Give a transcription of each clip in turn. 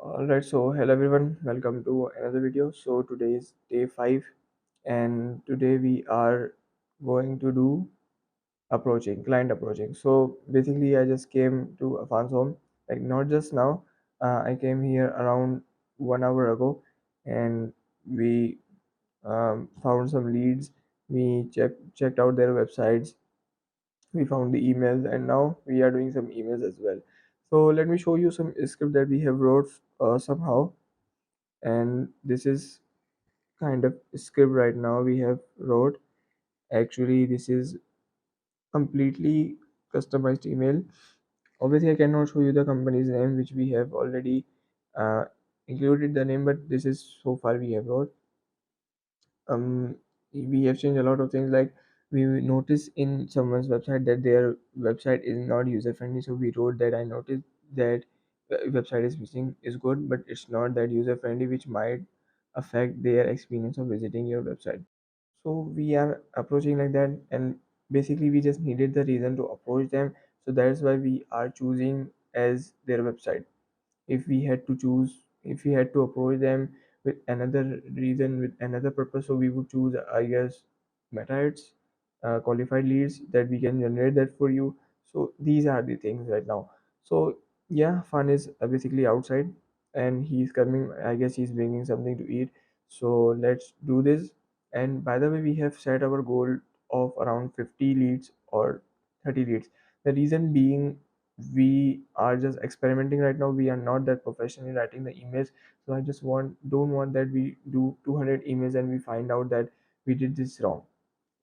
Alright, so hello everyone, welcome to another video. So today is day 5, and today we are going to do client approaching. So basically, I just came to Afan's home, like not just now, I came here around 1 hour ago, and we found some leads. We checked out their websites, we found the emails, and now we are doing some emails as well. So let me show you some script that we have wrote somehow, and this is kind of script right now we have wrote. Actually, this is completely customized email. Obviously, I cannot show you the company's name, which we have already uh, included the name, but this is so far we have wrote. We have changed a lot of things, like we notice in someone's website that their website is not user friendly, so we wrote that I noticed that the website is missing is good, but it's not that user friendly, which might affect their experience of visiting your website. So we are approaching like that, and basically we just needed the reason to approach them, so that's why we are choosing as their website. If we had to approach them with another reason, with another purpose, so we would choose, I guess, meta hits, qualified leads that we can generate that for you. So these are the things right now. So yeah, fun is basically outside, and he's coming, I guess he's bringing something to eat. So let's do this. And by the way, we have set our goal of around 50 leads or 30 leads. The reason being, we are just experimenting right now. We are not that professional in writing the emails, so I just don't want that we do 200 emails and we find out that we did this wrong.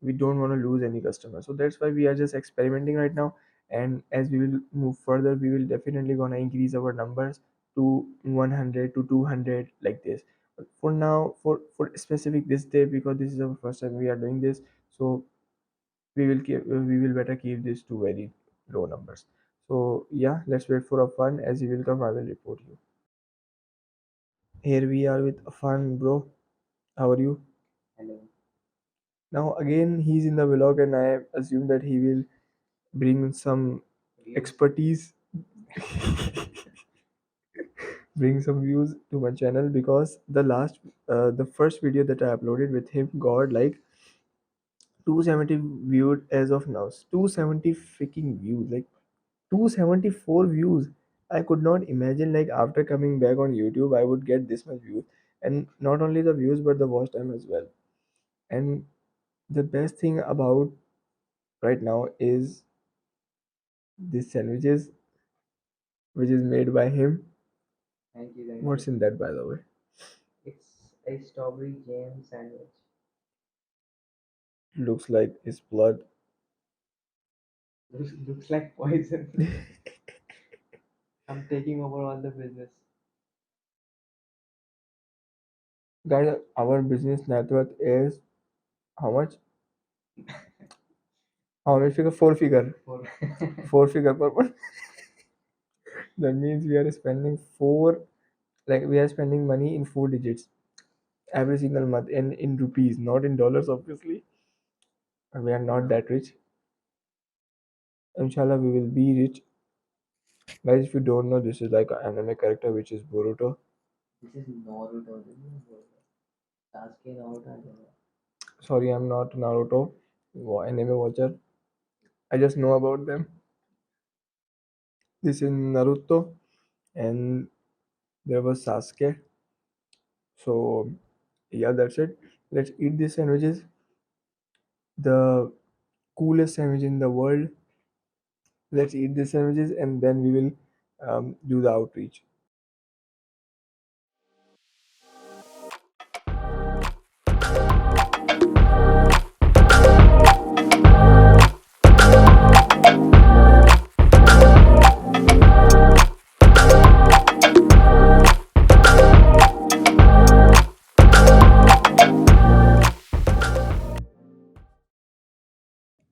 We don't want to lose any customer, so that's why we are just experimenting right now. And as we will move further, we will definitely gonna increase our numbers to 100 to 200 like this. But for now, for specific this day, because this is our first time we are doing this, so we will better keep this to very low numbers. So yeah, let's wait for a fun. As he will come, I will report you. Here we are with a fun, bro. How are you? Hello. Now again, he's in the vlog, and I assume that he will bring some expertise, bring some views to my channel, because the first video that I uploaded with him got like 270 viewed as of now. 270 freaking views, like 274 views. I could not imagine, like, after coming back on YouTube I would get this much views, and not only the views but the watch time as well. And the best thing about right now is this sandwiches, which is made by him. Thank you. What's in that, by the way? It's a strawberry jam sandwich. Looks like his blood. Looks like poison. I'm taking over all the business. Guys, our business net worth is how much? How many figure? Four figure. Four. Four figure per month. That means we are spending we are spending money in 4 digits every single month, in rupees, not in dollars, obviously. And we are not that rich. Inshallah, we will be rich. Guys, if you don't know, this is like an anime character, which is Boruto. This is Naruto. This is Boruto. Sasuke Naruto, I don't know. Sorry, I'm not Naruto anime watcher. I just know about them. This is Naruto, and there was Sasuke. So yeah, that's it. Let's eat these sandwiches. The coolest sandwich in the world. Let's eat these sandwiches, and then we will do the outreach.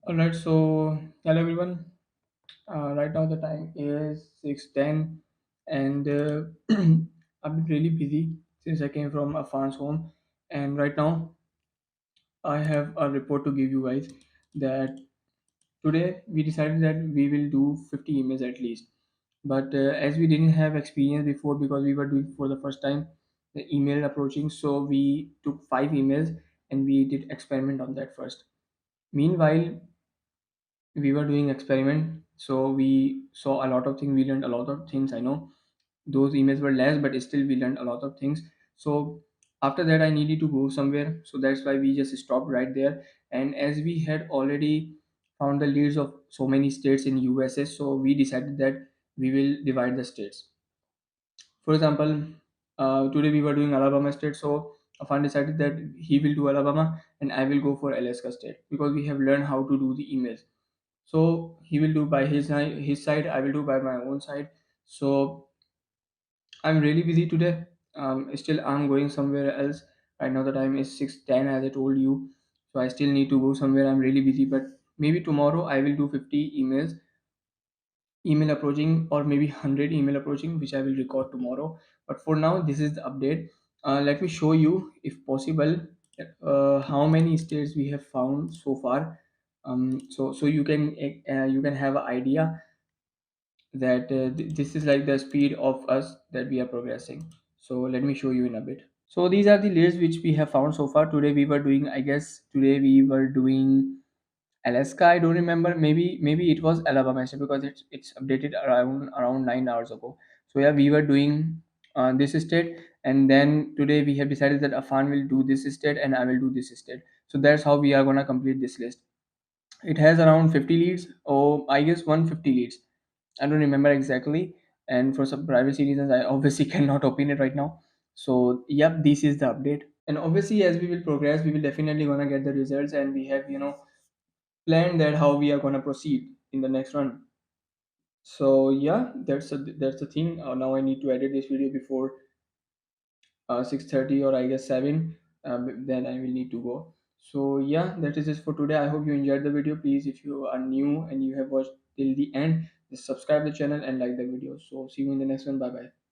All right, so hello everyone. Right now the time is 6:10, and I've been really busy since I came from Afan's home. And right now I have a report to give you guys, that today we decided that we will do 50 emails at least. But as we didn't have experience before, because we were doing for the first time the email approaching, so we took 5 emails and we did experiment on that first. Meanwhile, we were doing experiment, so we saw a lot of things, we learned a lot of things. I know those emails were less, but still we learned a lot of things. So after that I needed to go somewhere, so that's why we just stopped right there. And as we had already found the leads of so many states in USA, so we decided that we will divide the states. For example, today we were doing Alabama state, so Afan decided that he will do Alabama and I will go for Alaska state, because we have learned how to do the emails. So he will do by his side, I will do by my own side. So I'm really busy today. Still, I'm going somewhere else. Right now, the time is 6:10, as I told you. So I still need to go somewhere. I'm really busy, but maybe tomorrow I will do 50 email approaching, or maybe 100 email approaching, which I will record tomorrow. But for now, this is the update. Let me show you, if possible, how many states we have found so far. So you can have an idea that this is like the speed of us that we are progressing. So let me show you in a bit. So these are the layers which we have found so far. Today we were doing, I guess today we were doing Alaska. I don't remember, maybe it was Alabama state, because it's updated around 9 hours ago. So yeah, we were doing this state, and then today we have decided that Afan will do this state and I will do this state. So that's how we are gonna complete this list. It has around 50 leads, or I guess 150 leads. I don't remember exactly. And for some privacy reasons, I obviously cannot open it right now. So, yep, this is the update. And obviously, as we will progress, we will definitely gonna get the results, and we have planned that how we are gonna proceed in the next run. So yeah, that's the thing. Now I need to edit this video before 6:30, or I guess 7. Then I will need to go. So yeah, that is it for today. I hope you enjoyed the video. Please, if you are new and you have watched till the end, just subscribe the channel and like the video. So see you in the next one. Bye bye.